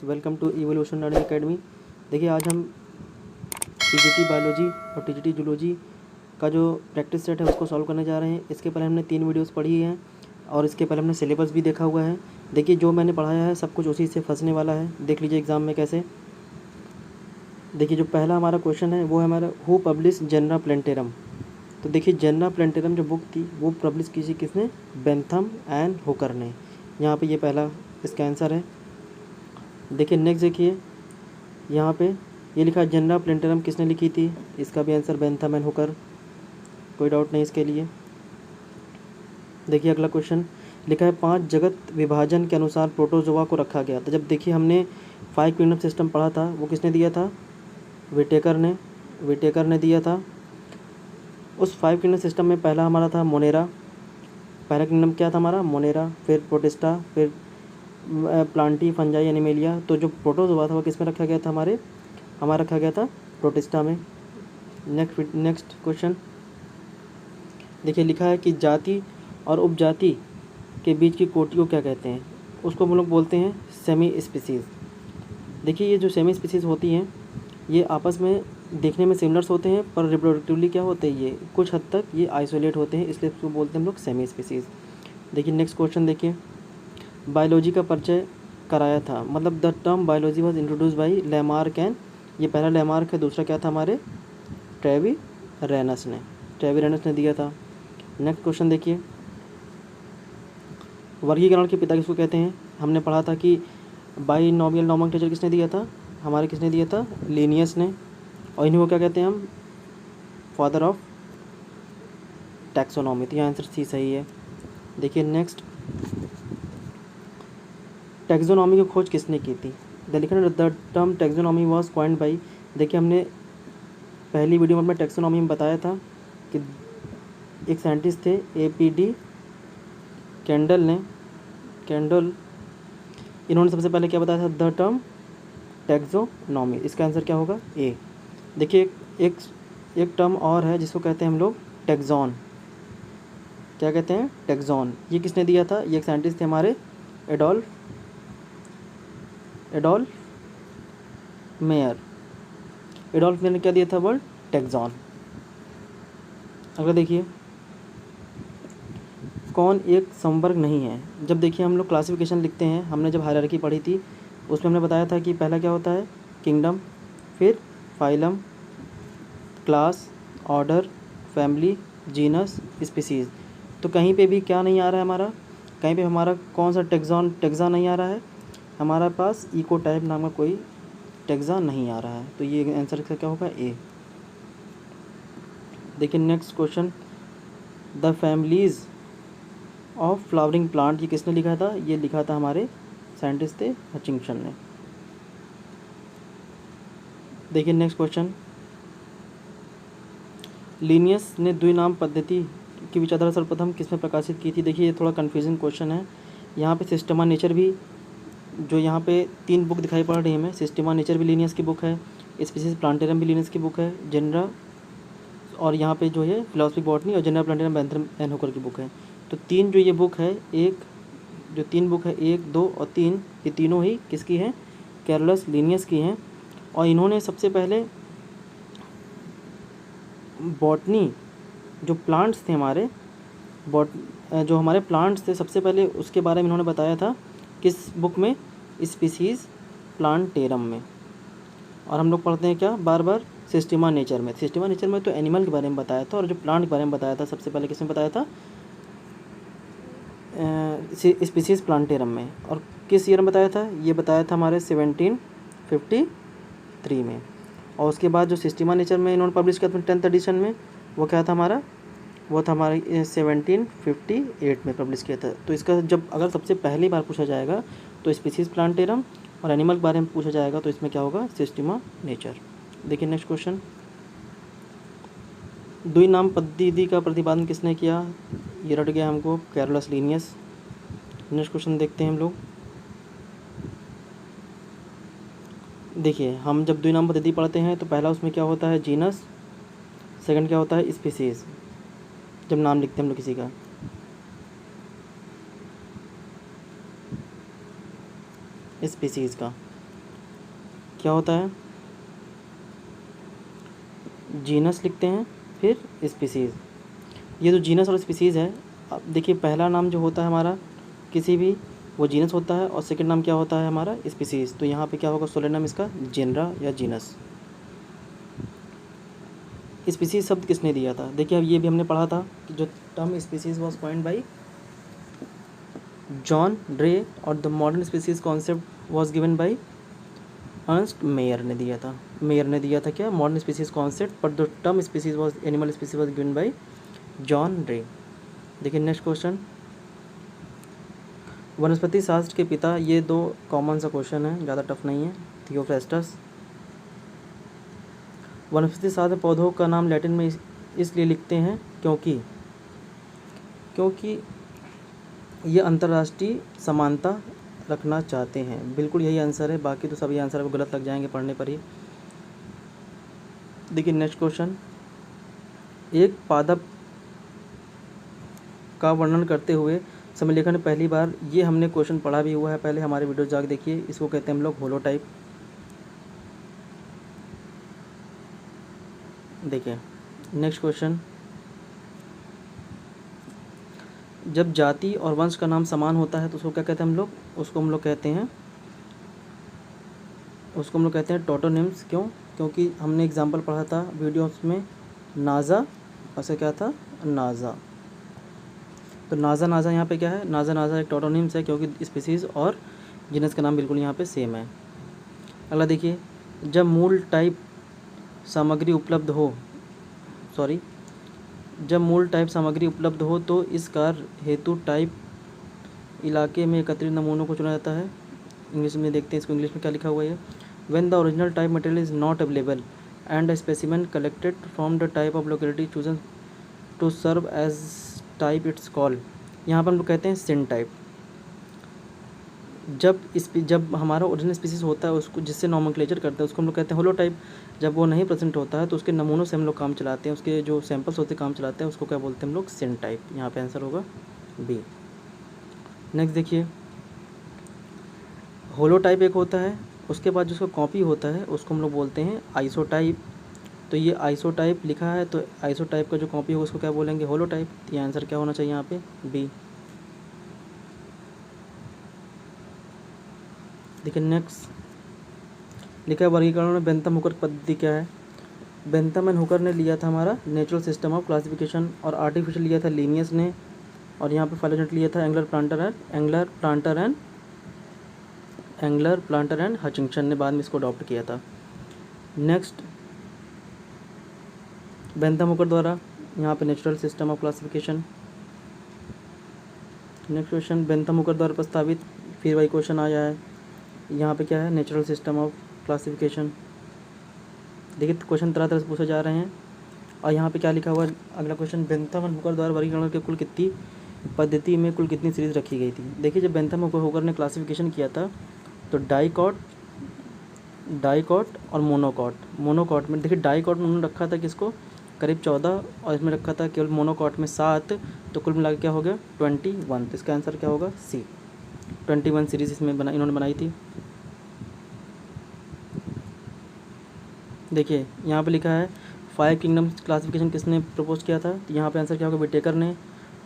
Welcome to Evolution Learning Academy. देखिए आज हम टीजीटी बायोलॉजी और टीजीटी जूलॉजी का जो प्रैक्टिस सेट है उसको सॉल्व करने जा रहे हैं। इसके पहले हमने 3 वीडियोस पढ़ी हैं और इसके पहले हमने सिलेबस भी देखा हुआ है। देखिए जो मैंने पढ़ाया है सब कुछ उसी से फंसने वाला है, देख लीजिए एग्ज़ाम में कैसे। देखिए जो पहला हमारा क्वेश्चन है वो है हमारा हु पब्लिश जेनरा प्लेंटेरम। तो देखिए जेनरा प्लेंटेरम जो बुक थी वो पब्लिश की थी किसने? बेंथम एंड हुकर ने। यहाँ पे ये पहला इसका आंसर है। देखिए नेक्स्ट देखिए यहाँ पे ये लिखा जेनरा प्लेंटेरम किसने लिखी थी? इसका भी आंसर बेंथम एंड हुकर, कोई डाउट नहीं इसके लिए। देखिए अगला क्वेश्चन लिखा है 5 जगत विभाजन के अनुसार प्रोटोजोआ को रखा गया। तो जब देखिए हमने 5 किंगडम सिस्टम पढ़ा था वो किसने दिया था? विटेकर ने दिया था। उस 5 किंगडम सिस्टम में पहला हमारा था मोनेरा। पहला किंगडम क्या था हमारा? मोनेरा, फिर प्रोटिस्टा, फिर प्लांटी, फंजाई, एनिमेलिया। तो जो प्रोटोजोआ था वो किस में रखा गया था? हमारा रखा गया था प्रोटिस्टा में। नेक्स्ट क्वेश्चन देखिए लिखा है कि जाति और उपजाति के बीच की कोटि को क्या कहते हैं? उसको हम लोग बोलते हैं सेमी स्पीसीज़। देखिए ये जो सेमी स्पीसीज़ होती हैं ये आपस में देखने में सिमिलर्स होते हैं पर रिप्रोडक्टिवली क्या होते हैं, ये कुछ हद तक ये आइसोलेट होते हैं, इसलिए इसको बोलते हैं हम लोग सेमी स्पीसीज़। देखिए नेक्स्ट क्वेश्चन देखिए बायोलॉजी का परिचय कराया था, मतलब the term biology was introduce by Lamarck and, ये पहला लेमार्क है, दूसरा क्या था हमारे ट्रेविरेनस ने दिया था। नेक्स्ट क्वेश्चन देखिए वर्गीकरण के पिता किसको कहते हैं? हमने पढ़ा था कि बाइनोमियल नोमेनक्लेचर किसने दिया था? किसने दिया था? लिनियस ने। और इन्हीं को क्या कहते हैं हम? Father of taxonomy. तो यह आंसर सी सही है। देखिए नेक्स्ट टैक्सोनॉमी की खोज किसने की थी? The term taxonomy was coined by, देखिए हमने पहली वीडियो में टैक्सोनॉमी में बताया था कि एक साइंटिस्ट थे APD कैंडल, इन्होंने सबसे पहले क्या बताया था? The term taxonomy. इसका आंसर क्या होगा? ए। देखिए एक टर्म और है जिसको कहते हैं हम लोग टैक्सॉन। क्या कहते हैं? टैक्सॉन। ये किसने दिया था? ये एक साइंटिस्ट थे हमारे एडोल्फ मेयर ने क्या दिया था? Word taxon. अगला देखिए कौन एक समवर्ग नहीं है? जब देखिए हम लोग क्लासिफिकेशन लिखते हैं, हमने जब हायरार्की पढ़ी थी उसमें हमने बताया था कि पहला क्या होता है? किंगडम, फिर phylum, class, order, family, genus, species. तो कहीं पे भी क्या नहीं आ रहा है हमारा? कहीं पे हमारा कौन सा टैक्सा नहीं आ रहा है? हमारा पास इको टाइप नाम का कोई टैक्सा नहीं आ रहा है। तो ये आंसर इसका क्या होगा? ए। देखिए next question the families of flowering plant, ये किसने लिखा था? ये लिखा था हमारे साइंटिस्ट थे हचिंसन ने। देखिए नेक्स्ट क्वेश्चन लिनियस ने द्विनाम पद्धति की विचारधारा सर्वप्रथम किसमें प्रकाशित की थी? देखिए ये थोड़ा कन्फ्यूजिंग क्वेश्चन है। यहाँ पे सिस्टमा नेचर भी, जो यहाँ पे 3 बुक दिखाई पड़ रही है हमें, सिस्टमा नेचर भी लिनियस की बुक है, स्पीसीज प्लांटेरम भी लिनियस की बुक है, जेनरा, और यहाँ पे जो है फिलोसफी बॉटनी और Genera Plantarum Bentham and Hooker की बुक है। तो 3 जो ये बुक है, 3 बुक है 1, 2 और 3, ये तीनों ही किसकी हैं? कैरोलस लिनियस की हैं। और इन्होंने सबसे पहले बॉटनी, जो प्लांट्स थे हमारे जो हमारे प्लांट्स थे सबसे पहले उसके बारे में इन्होंने बताया था किस बुक में? स्पीसीज़ प्लांटेरम में। और हम लोग पढ़ते हैं क्या बार बार? सिस्टमा नेचर में तो एनिमल के बारे में बताया था, और जो प्लांट के बारे में बताया था सबसे पहले किसमें बताया था? स्पीसीज़ प्लांटेरम में। और किस ईयर में बताया था? ये बताया था हमारे 1753 में। और उसके बाद जो सिस्टमा नेचर में इन्होंने पब्लिश किया था 10th एडिशन में, वो क्या था हमारा? वो था हमारे 1758 में पब्लिश किया था। तो इसका जब अगर सबसे पहली बार पूछा जाएगा तो स्पीसीज़ प्लांटेरम, और एनिमल के बारे में पूछा जाएगा तो इसमें क्या होगा? Systema nature. देखिए नेक्स्ट क्वेश्चन द्विनाम पद्धति का प्रतिपादन किसने किया? ये रट गया हमको, कैरोलस लिनियस। नेक्स्ट क्वेश्चन देखते हैं हम लोग। देखिए हम जब द्विनाम पद्धति पढ़ते हैं तो पहला उसमें क्या होता है? जीनस, सेकंड क्या होता है? स्पीसीज़, जब नाम लिखते हैं हम लोग किसी का। स्पीसीज़ का। क्या होता है, जीनस लिखते हैं, फिर स्पीसीज़। ये जो जीनस और स्पीसीज़ है, अब देखिए पहला नाम जो होता है हमारा किसी भी, वो जीनस होता है, और सेकंड नाम क्या होता है हमारा, स्पीसीज़। तो यहाँ पे क्या होगा सोलेनम इसका, जेनरा या जीनस। स्पीसीज़ शब्द किसने दिया था, देखिए अब ये भी हमने पढ़ा था कि जो term species was coined by John Ray और the modern species concept was given by Ernst Mayr ने दिया था। मेयर ने दिया था क्या, मॉडर्न स्पीसीज़ कॉन्सेप्ट, पर the term species was, animal species was given by John Ray. देखिए नेक्स्ट क्वेश्चन, वनस्पति शास्त्र के पिता, ये दो कॉमन सा क्वेश्चन है, ज़्यादा टफ नहीं है। थियोफ्रास्टस। वनस्पति शास्त्र पौधों का नाम लैटिन में इसलिए लिखते हैं क्योंकि ये अंतर्राष्ट्रीय समानता रखना चाहते हैं। बिल्कुल यही आंसर है, बाकी तो सभी आंसर आपको गलत लग जाएंगे पढ़ने पर ही। देखिए नेक्स्ट क्वेश्चन, एक पादप का वर्णन करते हुए समय लेखन में पहली बार, ये हमने क्वेश्चन पढ़ा भी हुआ है पहले, हमारे वीडियो जाके देखिए। इसको कहते हैं हम लोग होलोटाइप। देखिए नेक्स्ट क्वेश्चन, जब जाति और वंश का नाम समान होता है तो उसको क्या कहते हैं हम लोग, उसको हम लोग कहते हैं टोटोनिम्स। क्यों, क्योंकि हमने एग्जाम्पल पढ़ा था वीडियोस में, नाजा, ऐसे क्या था, नाजा। तो नाजा यहाँ पे क्या है, नाजा एक टोटोनिम्स है, क्योंकि स्पीसीज़ और जीनस का नाम बिल्कुल यहाँ पे सेम है। अगला देखिए, जब मूल टाइप सामग्री उपलब्ध हो तो इस कार्य हेतु टाइप इलाके में एकत्रित नमूनों को चुना जाता है। इंग्लिश में देखते हैं इसको, इंग्लिश में क्या लिखा हुआ है, when the original type material is not available and a specimen collected from the type of locality chosen to serve as type it's called. यहाँ पर हम लोग कहते हैं सिन टाइप। जब हमारा ओरिजिनल स्पीसीज होता है, उसको जिससे नॉमेनक्लेचर करते हैं उसको हम लोग कहते हैं होलोटाइप। जब वो नहीं प्रेजेंट होता है तो उसके नमूनों से हम लोग काम चलाते हैं, उसके जो सैंपल्स होते हैं काम चलाते हैं, उसको क्या बोलते हैं हम लोग, सिन टाइप। यहाँ पे आंसर होगा बी। नेक्स्ट देखिए, होलोटाइप एक होता है, उसके बाद जिसका कॉपी होता है उसको हम लोग बोलते हैं आइसोटाइप। तो ये आइसोटाइप लिखा है, तो आइसोटाइप का जो कॉपी होगा उसको क्या बोलेंगे, होलोटाइप। ये आंसर क्या होना चाहिए यहाँ पे, बी। देखिए नेक्स्ट लिखा है, वर्गीकरण में बेंथम हुकर पद्धति क्या है। बेंथम एंड हुकर ने लिया था हमारा नेचुरल सिस्टम ऑफ क्लासिफिकेशन, और आर्टिफिशियल लिया था लीनियस ने, और यहाँ पे फाइलोजेनेटिक लिया था एंगलर प्लांटर एंड हचिंगसन ने बाद में इसको अडॉप्ट किया था। नेक्स्ट, बेंथम हुकर द्वारा यहाँ पे natural system of classification. Next question, Bentham Hooker द्वारा प्रस्तावित, फिर वही क्वेश्चन आया है, यहाँ पे क्या है, नेचुरल सिस्टम ऑफ क्लासिफिकेशन। देखिए क्वेश्चन तरह तरह से पूछे जा रहे हैं, और यहाँ पे क्या लिखा हुआ है, अगला क्वेश्चन, बेंथम एंड हुकर द्वारा वर्गीकरण के कुल कितनी पद्धति में कुल कितनी सीरीज रखी गई थी। देखिए जब बेंथम हुकर ने क्लासिफिकेशन किया था तो डाइकॉट और मोनोकॉट में, देखिए डाइकॉट में उन्होंने रखा था किसको, करीब 14, और इसमें रखा था केवल मोनोकॉट में 7, तो कुल मिला क्या हो गया 21। तो इसका आंसर क्या होगा, सी। 21 सीरीज इसमें इन्होंने बनाई थी। देखिए यहाँ पे लिखा है 5 किंगडम्स क्लासिफिकेशन किसने प्रपोज किया था, तो यहाँ पे आंसर क्या होगा, विटेकर ने।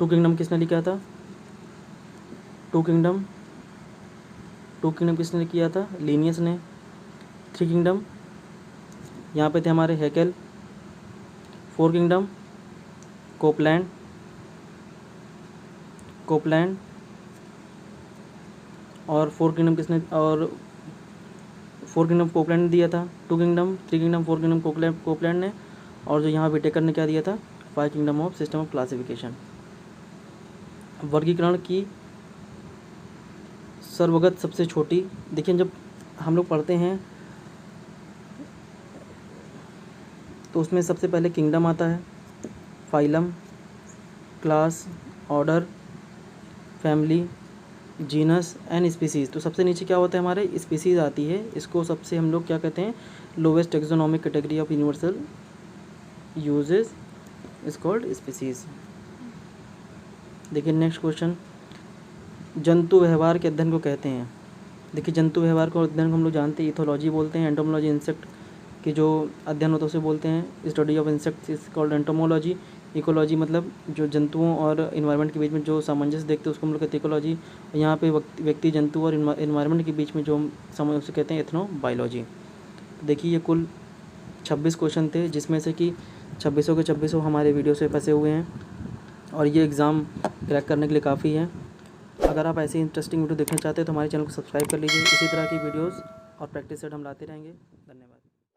2 किंगडम किसने लिखा था, 2 किंगडम किसने किया था, लीनियस ने। 3 किंगडम यहाँ पे थे हमारे हैकेल। 4 किंगडम कोपलैंड और 4 किंगडम किसने, और 4 किंगडम कोपलैंड ने दिया था। 2 किंगडम 3 किंगडम 4 किंगडम कोपलैंड ने, और जो यहाँ विटेकर ने क्या दिया था, 5 kingdom of system of classification. वर्गीकरण की सर्वगत सबसे छोटी, देखिए जब हम लोग पढ़ते हैं तो उसमें सबसे पहले किंगडम आता है, phylum, class, order, family, genus and species. तो सबसे नीचे क्या होता है हमारे, स्पीसीज़ आती है। इसको सबसे हम लोग क्या कहते हैं, lowest taxonomic category of universal uses is called species. देखिए नेक्स्ट क्वेश्चन, जंतु व्यवहार के अध्ययन को कहते हैं, देखिए जंतु व्यवहार को अध्ययन को हम लोग जानते हैं इथोलॉजी बोलते हैं। एंटोमोलॉजी इंसेक्ट की जो अध्ययन होता है उसे बोलते हैं study of insects is called entomology. Ecology मतलब जो जंतुओं और इन्वायरमेंट के बीच में जो सामंजस्य देखते हैं उसको हम लोग कहते हैं इकोलॉजी। यहाँ पे व्यक्ति जंतु और इन्वायरमेंट के बीच में जो समझ उसे कहते हैं एथनोबायोलॉजी। देखिए ये कुल 26 क्वेश्चन थे, जिसमें से कि 26 के 26 हमारे वीडियो से फंसे हुए हैं और ये एग्ज़ाम क्रैक करने के लिए काफ़ी है। अगर आप ऐसी इंटरेस्टिंग वीडियो देखना चाहते हैं तो हमारे चैनल को सब्सक्राइब कर लीजिए। इसी तरह की वीडियोस और प्रैक्टिस सेट हम लाते रहेंगे।